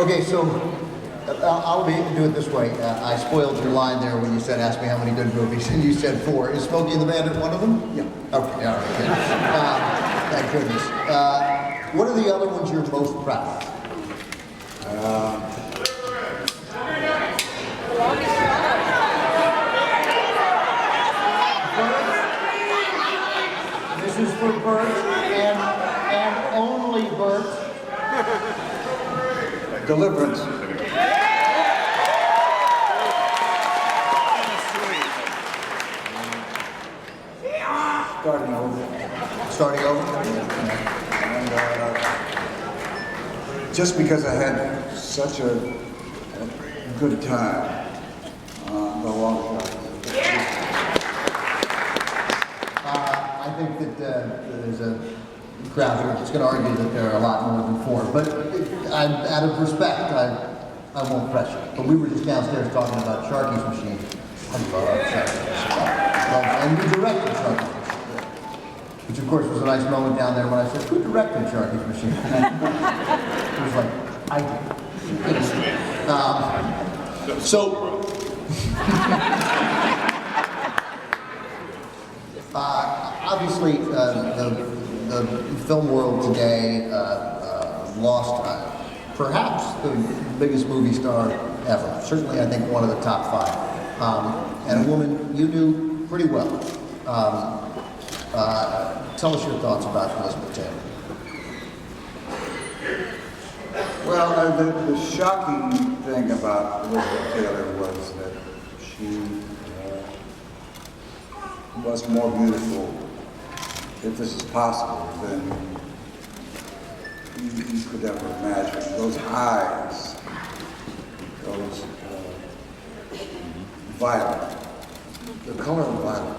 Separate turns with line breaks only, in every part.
Okay, so do it this way. I spoiled your line there when you said, ask me how many good movies, and you said 4. Is Smokey and the Bandit one of them?
Yeah.
Okay, all right, good. Thank goodness. What are the other ones you're most proud of? This is for Burt, and only Burt.
Deliverance. Starting over.
Starting over?
And just because I had such a good time, the long shot.
I think that there's a crowd here that's going to argue that there are a lot more than 4, but out of respect, I won't press you. But we were just downstairs talking about Sharky's Machine. I love Sharky's Machine. And you directed Sharky's Machine. Which of course was a nice moment down there when I said, who directed Sharky's Machine? It was like, I did. Obviously, the film world today lost perhaps the biggest movie star ever. Certainly, I think one of the top 5. And a woman you knew pretty well. Tell us your thoughts about Elizabeth Taylor.
Well, the shocking thing about Elizabeth Taylor was that she was more beautiful, if this is possible, than you could ever imagine. Those eyes, those violet, the color of violet,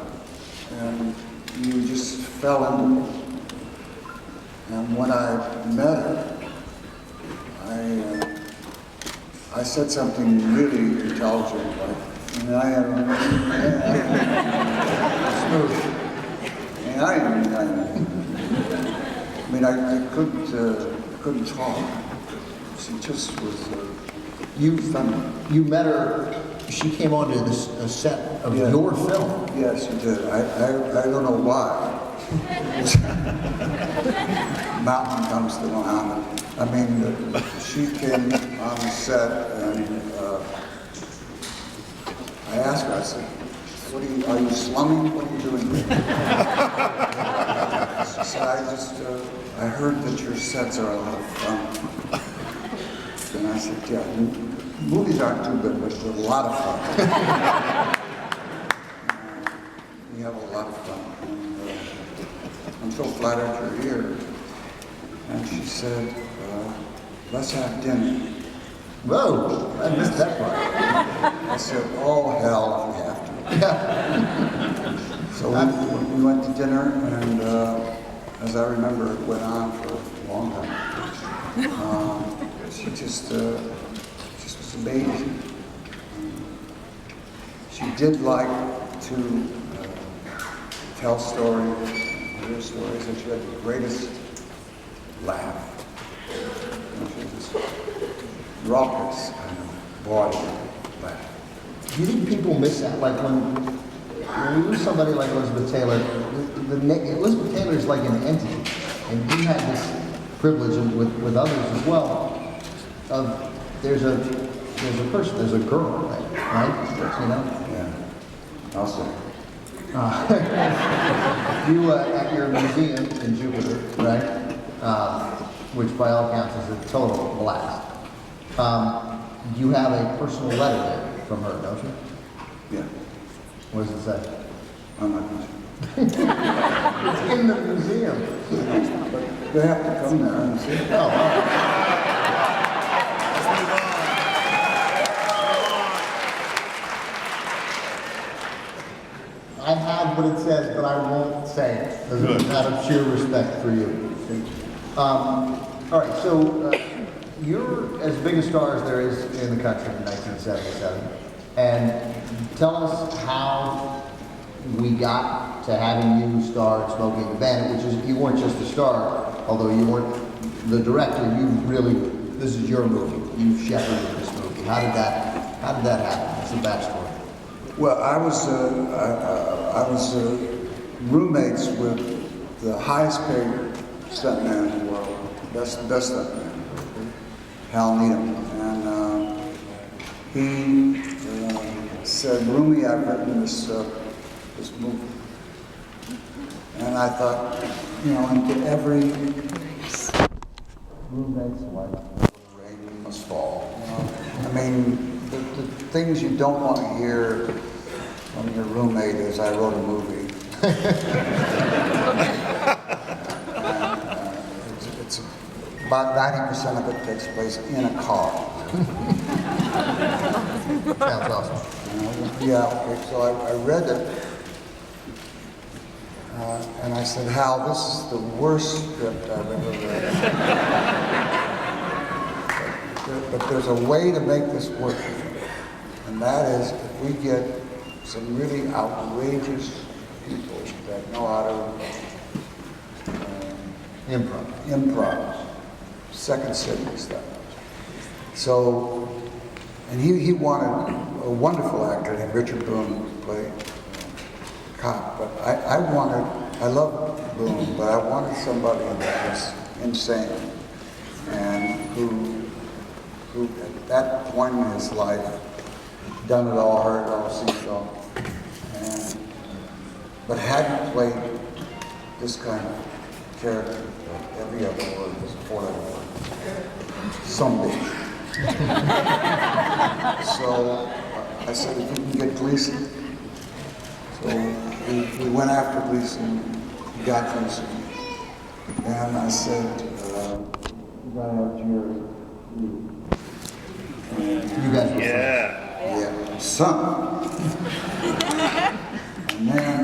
and you just fell into it. And when I met her, I said something really intelligent, like, and I am smooth. And I mean, I couldn't talk. She just was feminine.
You met her. She came onto a set of your film.
Yes, she did. I don't know why. Mountain comes to Muhammad. I mean, she came on the set, and I asked her. I said, "Are you slumming? What are you doing?" She said, "I heard that your sets are a lot of fun." And I said, "Yeah, movies aren't too good, but they're a lot of fun." We have a lot of fun. And, I'm so flattered you're here. And she said, "Let's have dinner."
Whoa, I missed that part.
I said, "Oh, hell, if we have to." So we went to dinner, and as I remember, it went on for a long time. She just was amazing. She did like to tell stories, hear stories, and she had the greatest laugh. She had this raucous kind of body laugh.
Do you think people miss that? Like when you lose somebody like Elizabeth Taylor, Elizabeth Taylor is like an entity, and you had this privilege with others as well. There's a person, there's a girl, right? You know?
Yeah, I'll say.
You at your museum in Jupiter, right? Which by all accounts is a total blast. You have a personal letter there from her, don't you?
Yeah.
What does it say?
I'm not going to.
It's in the museum.
But they have to come there and see it.
Oh, all right. I have what it says, but I won't say it, out of sheer respect for you. All right, so you're as big a star as there is in the country in 1977. And tell us how we got to having you star in Smokey and the Bandit, which is, you weren't just the star, although you weren't the director, you really, this is your movie. You shepherded this movie. How did that happen? What's the backstory?
Well, I was roommates with the highest paid stuntman in the world, best stuntman, Hal Needham, and he said, "Roomy, I've written this movie," and I thought, into every roommate's life, rain must fall. I mean, the things you don't want to hear from your roommate is, "I wrote a movie." It's about 90% of it takes place in a car.
Sounds awesome.
Yeah, okay, so I read it, and I said, "Hal, this is the worst script I've ever read. But there's a way to make this work, and that is if we get some really outrageous people that know how to improv, second city stuff." So, and he wanted a wonderful actor named Richard Boone to play cop, but I love Boone, but I wanted somebody that was insane and who at that point in his life done it all, heard it all, seen it all, but hadn't played this kind of character. Every other word was a four-letter word. Some bitch. So I said, if you can get Gleason. So we went after Gleason, we got Gleason, and I said, you gotta have Jerry.
You guys were
Yeah, son. And then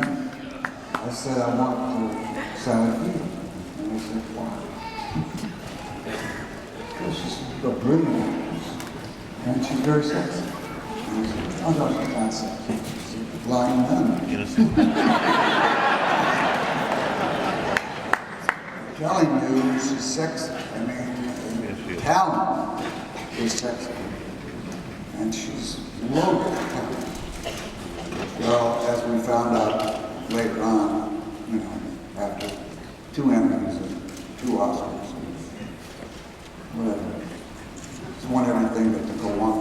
I said, I want to Sally Field. And he said, why? Because she's a brilliant actress, and she's very sexy. And he said, oh, no, she's not sexy. She's a blind nun. Kelly knew she's sexy. I mean, talent is sexy. And she's loaded. Well, as we found out later on, after 2 Emmys and 2 Oscars, and whatever, she won everything but the go on.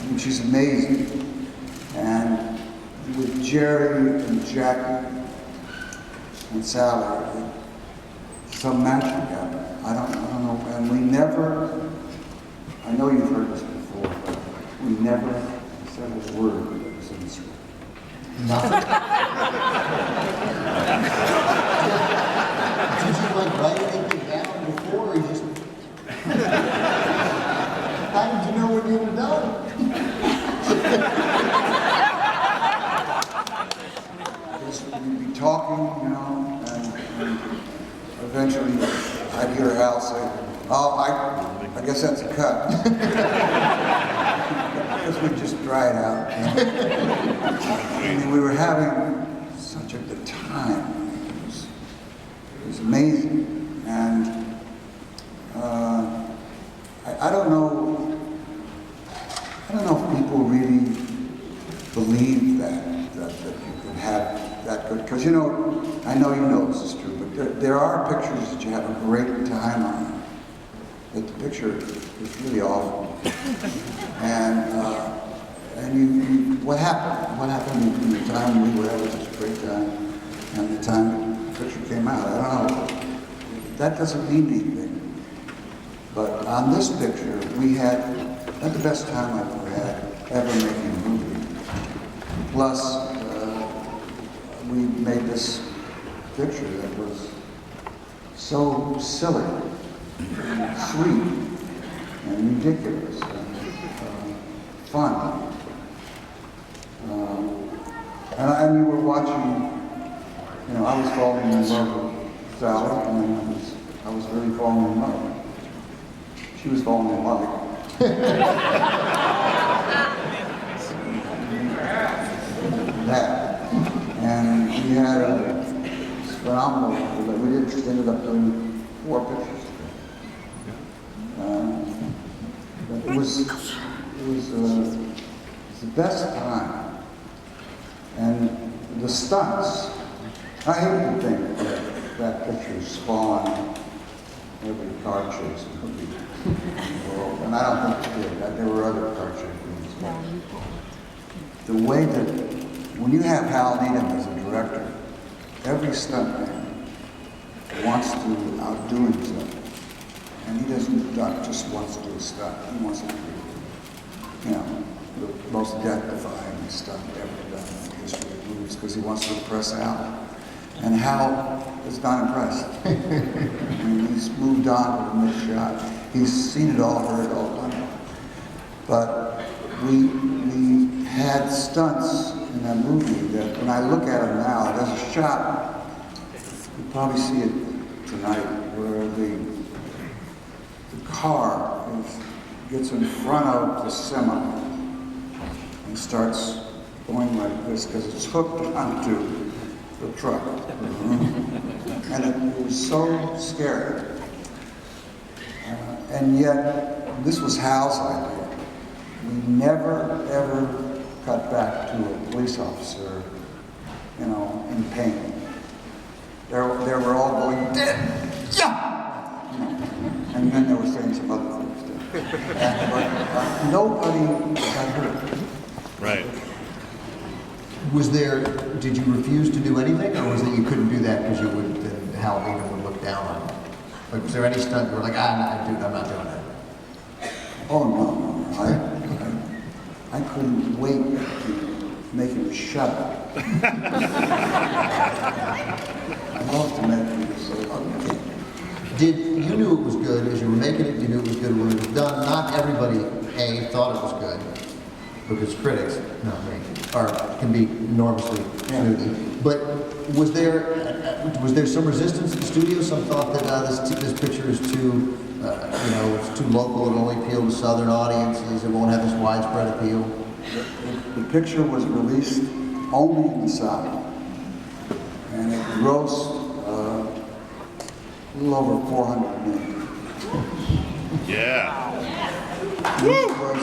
And she's amazing. And with Jerry and Jackie and Sally, some magic happened. I don't know, and we never, I know you've heard this before, but we never said a word that was in the script.
Nothing. Did you write anything down before, or you just... How did you know what you had done?
We'd be talking, and eventually I'd hear Hal say, oh, I guess that's a cut. Because we just dry it out. I mean, we were having such a good time. It was amazing. And I don't know if people really believe that you can have that good, because I know you know this is true, but there are pictures that you have a great time on, that the picture is really awful. And what happened in the time we were having such a great time, and the time the picture came out, I don't know, that doesn't mean anything. But on this picture, we had the best time I've ever making a movie. Plus, we made this picture that was so silly, and sweet, and ridiculous, and fun. And you were watching, I was falling in love with Sally, and I was really falling in love. She was falling in love. That. And we had a phenomenal, we just ended up doing the best time. And the stunts, I hate to think that picture spawned every car chase movie in the world, and I don't think it did. There were other car chase movies. But the way that, when you have Hal Needham as a director, every stuntman wants to outdo himself. And he doesn't just wants to do a stunt. He wants to do, the most death-defying stunt ever done in the history of movies, because he wants to impress Hal. And Hal is not impressed. I mean, he's moved on with a missed shot. He's seen it all, heard it all, done it all. But we had stunts in that movie that when I look at them now, there's a shot, you probably see it tonight, where the car gets in front of the semi and starts going like this because it's hooked onto the truck. And it was so scary. And yet, this was Hal's idea. We never, ever cut back to a police officer, in pain. They were all going, dead, yeah! And then they were saying some other things too. But nobody got hurt.
Right.
Did you refuse to do anything, or was it you couldn't do that because then Hal Needham would look down on you? Like, was there any stunt you were like, dude, I'm not doing that?
Oh, no. I couldn't wait to make him shut up. I love to make him say, okay.
You knew it was good as you were making it, you knew it was good when it was done. Not everybody, thought it was good, because critics, not me, can be enormously snooty. But was there some resistance in the studio? Some thought that this picture is too, it's too local, it'll only appeal to Southern audiences, it won't have this widespread appeal?
The picture was released only in the South, and it grossed a little over $400 million.
Yeah.
Which was,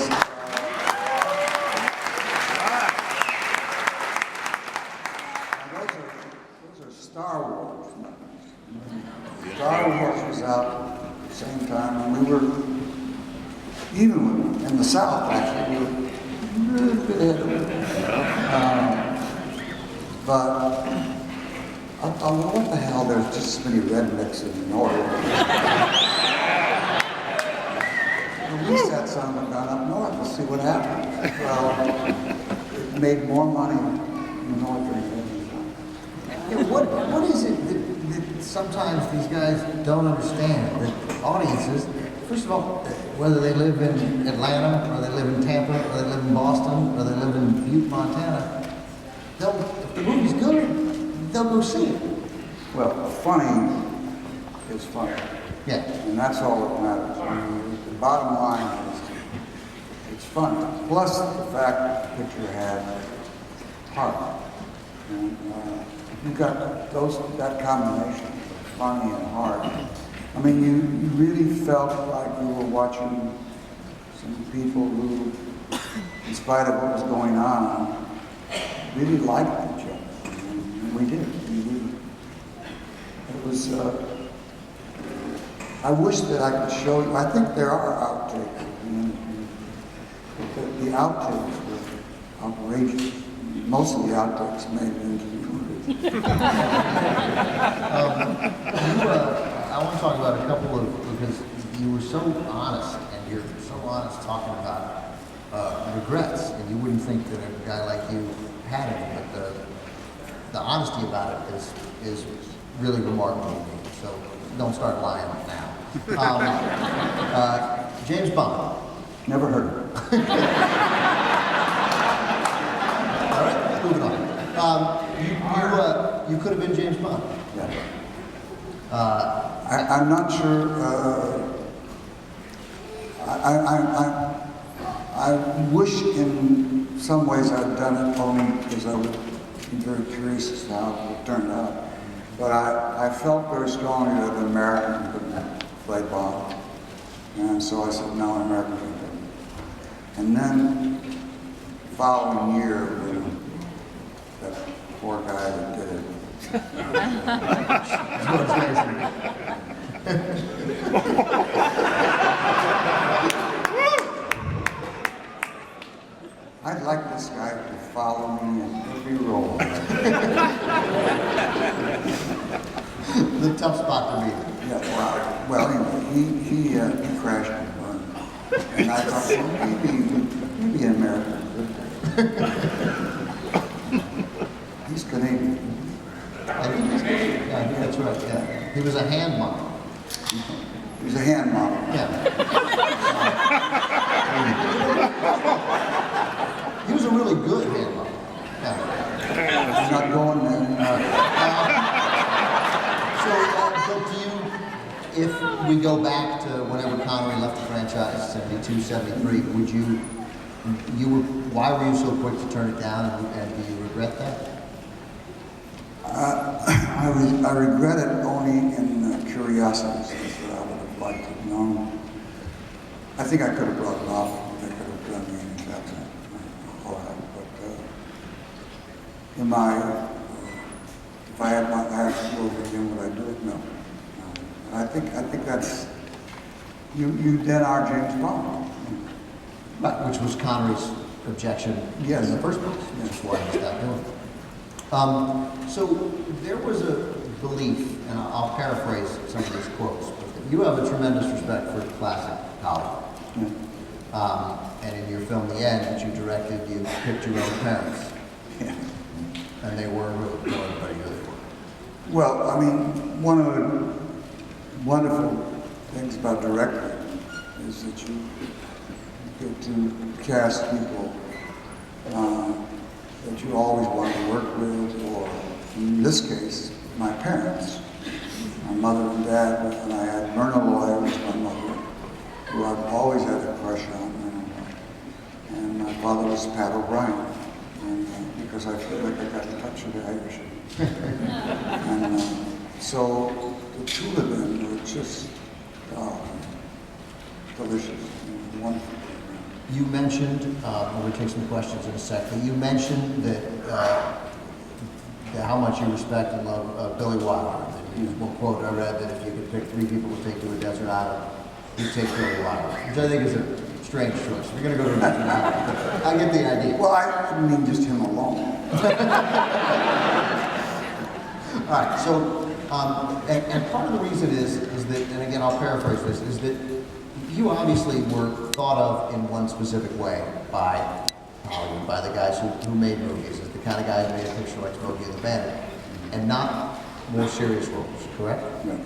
those are Star Wars numbers. Star Wars was out at the same time, and we were, even in the South, actually, we were a little bit ahead of it. But I thought, what the hell, there's just as many rednecks in the North. We sat some and gone up north, let's see what happens. Well, it made more money in the North than it did in the South.
Yeah, what is it that sometimes these guys don't understand? That audiences, first of all, whether they live in Atlanta, or they live in Tampa, or they live in Boston, or they live in Butte, Montana, if the movie's good, they'll go see it.
Well, funny is funny.
Yeah.
And that's all that matters. I mean, the bottom line is it's funny. Plus the fact that the picture had heart. And you got that combination of funny and heart. I mean, you really felt like you were watching some people who, in spite of what was going on, really liked each other. And we did. It was, I wish that I could show you, I think there are outtakes. The outtakes were outrageous. Most of the outtakes made it into the movie.
I want to talk about a couple of, because you were so honest, and you're so honest talking about regrets, and you wouldn't think that a guy like you had any, but the honesty about it is really remarkable to me. So don't start lying now. James Bond.
Never heard of it.
All right, moving on. You could have been James Bond.
Yeah. I'm not sure. I wish in some ways I'd done it only because I would be very curious as to how it would turn out. But I felt very strongly that an American couldn't play Bond. And so I said, no, an American couldn't. And then, the following year, when that poor guy that did it, I'd like this guy to follow me in every role.
The tough spot to beat.
Yeah, well, he crashed and burned. And I thought, well, maybe an American could. He's Canadian.
I think he's good. Yeah, I think that's right. Yeah. He was a hand model.
He was a hand model.
Yeah. He was a really good hand model. Yeah.
He's not going there.
So do you, if we go back to whenever Connery left the franchise, 72, 73, would why were you so quick to turn it down, and do you regret that?
I regret it only in curiosities that I would have liked to have known. I think I could have brought it off. I could have done the English accent. All right, but if I had my eyes closed again, would I do it? No. I think that's you then are James Bond.
Right, which was Connery's objection
Yes.
in the first place, which is why he stopped doing it. So there was a belief, and I'll paraphrase some of these quotes, but you have a tremendous respect for classic Hollywood.
Yeah.
And in your film, The End, that you directed, you picked your own parents.
Yeah.
And they were really good, everybody knew they were.
Well, I mean, one of the wonderful things about directing is that you get to cast people that you always wanted to work with, or in this case, my parents, my mother and dad, and I had Myrna Loy, was my mother, who I've always had a crush on, and my father was Pat O'Brien, and because I feel like I got in touch with the Irish. And so the two of them were just delicious and wonderful.
You mentioned, we're going to take some questions in a sec, but you mentioned that how much you respect and love Billy Wilder. One quote I read that if you could pick 3 people to take to a desert island, you'd take Billy Wilder, which I think is a strange choice. We're going to go to a desert island. I get the idea.
Well, I didn't mean just him alone.
All right, so, and part of the reason is that, and again, I'll paraphrase this, is that you obviously were thought of in one specific way by Hollywood, by the guys who made movies, as the kind of guy who made a picture like Smokey and the Bandit, and not more serious roles, correct?
Yeah.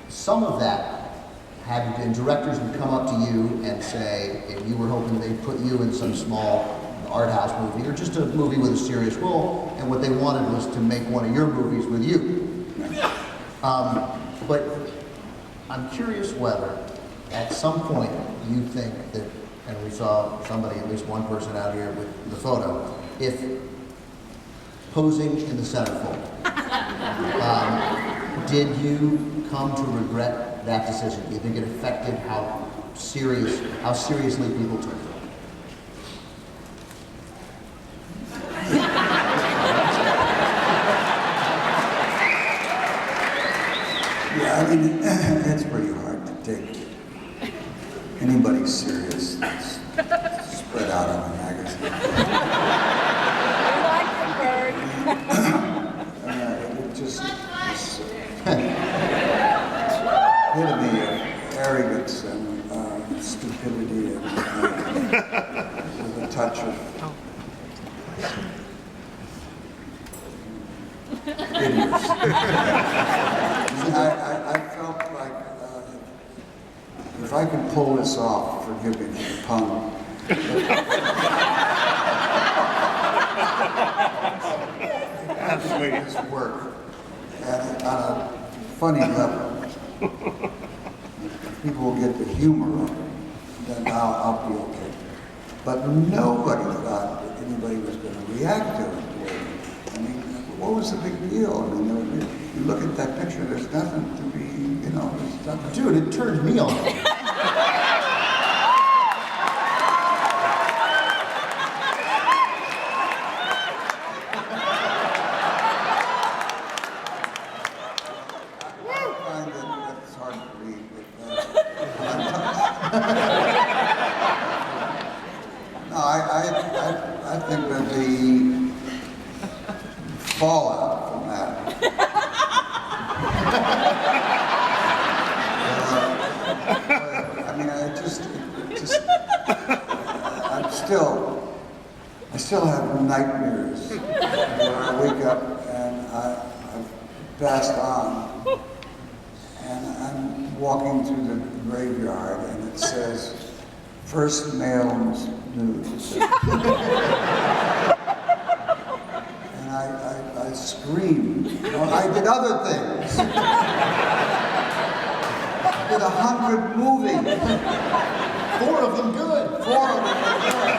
Some of that had been, directors would come up to you and say, if you were hoping they'd put you in some small art house movie, or just a movie with a serious role, and what they wanted was to make one of your movies with you. But I'm curious whether, at some point, you think that, and we saw somebody, at least one person out here with the photo, if posing in the centerfold, did you come to regret that decision? Do you think it affected how seriously people took it?
Yeah, I mean, it's pretty hard to take anybody serious that's spread out on a magazine. It just epitome of arrogance and stupidity and with a touch of idiocy. I felt like if I could pull this off, forgive me for the pun,
Absolutely.
this work on a funny level. People will get the humor of it, then I'll be okay. But nobody thought that anybody was going to react to it. I mean, what was the big deal? I mean, you look at that picture, there's nothing to be, there's nothing.
Dude, it turned me on.
No, I think there'd be fallout from that. I mean, I still have nightmares where I wake up and I've passed on, and I'm walking through the graveyard and it says, first male's news. And I screamed. You know, I did other things. I did 100 movies.
4 of them good.
4 of them were good.